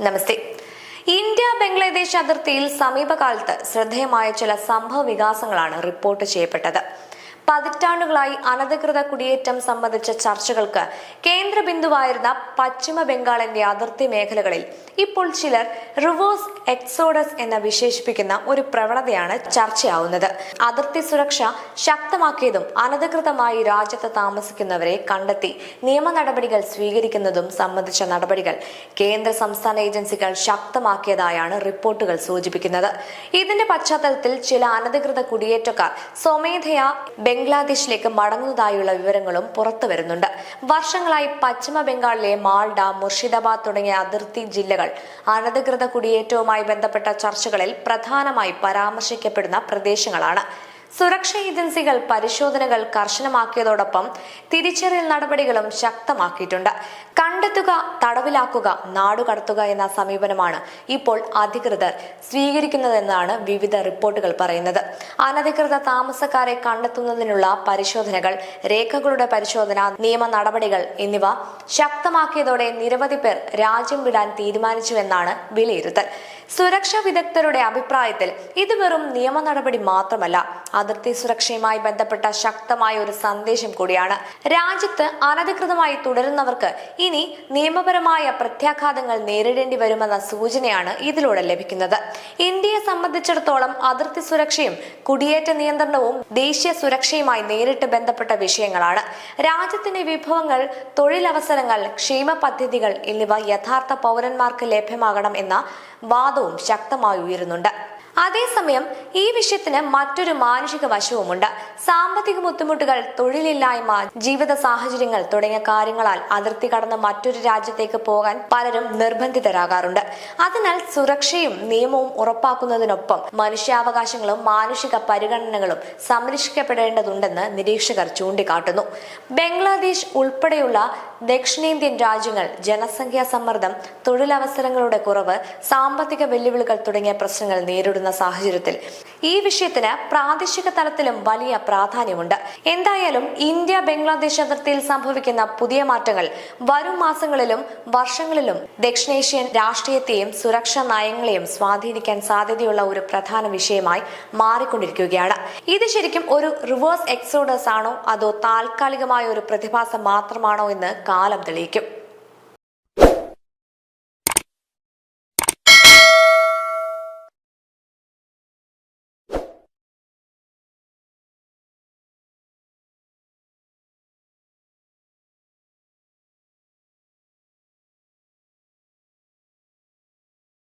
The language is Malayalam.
നമസ്തേ. ഇന്ത്യ ബംഗ്ലാദേശ് അതിർത്തിയിൽ സമീപകാലത്ത് ശ്രദ്ധേയമായ ചില സംഭവ വികാസങ്ങളാണ് റിപ്പോർട്ട് ചെയ്യപ്പെട്ടത്. പതിറ്റാണ്ടുകളായി അനധികൃത കുടിയേറ്റം സംബന്ധിച്ച ചർച്ചകൾക്ക് കേന്ദ്ര ബിന്ദുവായിരുന്ന പശ്ചിമ ബംഗാളിന്റെ അതിർത്തി മേഖലകളിൽ ഇപ്പോൾ ചിലർ റിവേഴ്സ് എക്സോഡസ് എന്ന് വിശേഷിപ്പിക്കുന്ന ഒരു പ്രവണതയാണ് ചർച്ചയാവുന്നത്. അതിർത്തി സുരക്ഷ ശക്തമാക്കിയതും അനധികൃതമായി രാജ്യത്ത് താമസിക്കുന്നവരെ കണ്ടെത്തി നിയമ നടപടികൾ സ്വീകരിക്കുന്നതും സംബന്ധിച്ച നടപടികൾ കേന്ദ്ര സംസ്ഥാന ഏജൻസികൾ ശക്തമാക്കിയതായാണ് റിപ്പോർട്ടുകൾ സൂചിപ്പിക്കുന്നത്. ഇതിന്റെ പശ്ചാത്തലത്തിൽ ചില അനധികൃത കുടിയേറ്റക്കാർ സ്വമേധയാ ബംഗ്ലാദേശിലേക്ക് മടങ്ങുന്നതായുള്ള വിവരങ്ങളും പുറത്തുവരുന്നുണ്ട്. വർഷങ്ങളായി പശ്ചിമ ബംഗാളിലെ മാൾഡ, മുർഷിദാബാദ് തുടങ്ങിയ അതിർത്തി ജില്ലകൾ അനധികൃത കുടിയേറ്റവുമായി ബന്ധപ്പെട്ട ചർച്ചകളിൽ പ്രധാനമായി പരാമർശിക്കപ്പെടുന്ന പ്രദേശങ്ങളാണ്. സുരക്ഷാ ഏജൻസികൾ പരിശോധനകൾ കർശനമാക്കിയതോടൊപ്പം തിരിച്ചറിയൽ നടപടികളും ശക്തമാക്കിയിട്ടുണ്ട്. കണ്ടെത്തുക, തടവിലാക്കുക, നാടുകടത്തുക എന്ന സമീപനമാണ് ഇപ്പോൾ അധികൃതർ സ്വീകരിക്കുന്നതെന്നാണ് വിവിധ റിപ്പോർട്ടുകൾ പറയുന്നത്. അനധികൃത താമസക്കാരെ കണ്ടെത്തുന്നതിനുള്ള പരിശോധനകൾ, രേഖകളുടെ പരിശോധന, നിയമ നടപടികൾ എന്നിവ ശക്തമാക്കിയതോടെ നിരവധി പേർ രാജ്യം വിടാൻ തീരുമാനിച്ചുവെന്നാണ് വിലയിരുത്തൽ. സുരക്ഷാ വിദഗ്ധരുടെ അഭിപ്രായത്തിൽ ഇത് വെറും നിയമ നടപടി മാത്രമല്ല, അതിർത്തി സുരക്ഷയുമായി ബന്ധപ്പെട്ട ശക്തമായ ഒരു സന്ദേശം കൂടിയാണ്. രാജ്യത്ത് അനധികൃതമായി തുടരുന്നവർക്ക് ഇനി നിയമപരമായ പ്രത്യാഘാതങ്ങൾ നേരിടേണ്ടി വരുമെന്ന സൂചനയാണ് ഇതിലൂടെ ലഭിക്കുന്നത്. ഇന്ത്യയെ സംബന്ധിച്ചിടത്തോളം അതിർത്തി സുരക്ഷയും കുടിയേറ്റ നിയന്ത്രണവും ദേശീയ സുരക്ഷയുമായി നേരിട്ട് ബന്ധപ്പെട്ട വിഷയങ്ങളാണ്. രാജ്യത്തിന്റെ വിഭവങ്ങൾ, തൊഴിലവസരങ്ങൾ, ക്ഷേമ പദ്ധതികൾ എന്നിവ യഥാർത്ഥ പൗരന്മാർക്ക് ലഭ്യമാകണം എന്ന വാദവും ശക്തമായി ഉയരുന്നുണ്ട്. അതേസമയം ഈ വിഷയത്തിന് മറ്റൊരു മാനുഷിക വശവുമുണ്ട്. സാമ്പത്തിക ബുദ്ധിമുട്ടുകൾ, തൊഴിലില്ലായ്മ, ജീവിത സാഹചര്യങ്ങൾ തുടങ്ങിയ കാര്യങ്ങളാൽ അതിർത്തി കടന്ന് മറ്റൊരു രാജ്യത്തേക്ക് പോകാൻ പലരും നിർബന്ധിതരാകാറുണ്ട്. അതിനാൽ സുരക്ഷയും നിയമവും ഉറപ്പാക്കുന്നതിനൊപ്പം മനുഷ്യാവകാശങ്ങളും മാനുഷിക പരിഗണനകളും സംരക്ഷിക്കപ്പെടേണ്ടതുണ്ടെന്ന് നിരീക്ഷകർ ചൂണ്ടിക്കാട്ടുന്നു. ബംഗ്ലാദേശ് ഉൾപ്പെടെയുള്ള ദക്ഷിണേന്ത്യൻ രാജ്യങ്ങൾ ജനസംഖ്യാ സമ്മർദ്ദം, തൊഴിലവസരങ്ങളുടെ കുറവ്, സാമ്പത്തിക വെല്ലുവിളികൾ തുടങ്ങിയ പ്രശ്നങ്ങൾ നേരിടുന്ന സാഹചര്യത്തിൽ ഈ വിഷയത്തിന് പ്രാദേശിക തലത്തിലും വലിയ പ്രാധാന്യമുണ്ട്. എന്തായാലും ഇന്ത്യ ബംഗ്ലാദേശ് അതിർത്തിയിൽ സംഭവിക്കുന്ന പുതിയ മാറ്റങ്ങൾ വരും മാസങ്ങളിലും വർഷങ്ങളിലും ദക്ഷിണേഷ്യൻ രാഷ്ട്രീയത്തെയും സുരക്ഷാ നയങ്ങളെയും സ്വാധീനിക്കാൻ സാധ്യതയുള്ള ഒരു പ്രധാന വിഷയമായി മാറിക്കൊണ്ടിരിക്കുകയാണ്. ഇത് ശരിക്കും ഒരു റിവേഴ്സ് എക്സോഡസ് ആണോ അതോ താൽക്കാലികമായ ഒരു പ്രതിഭാസം മാത്രമാണോ എന്ന് കാലം തെളിയിക്കും.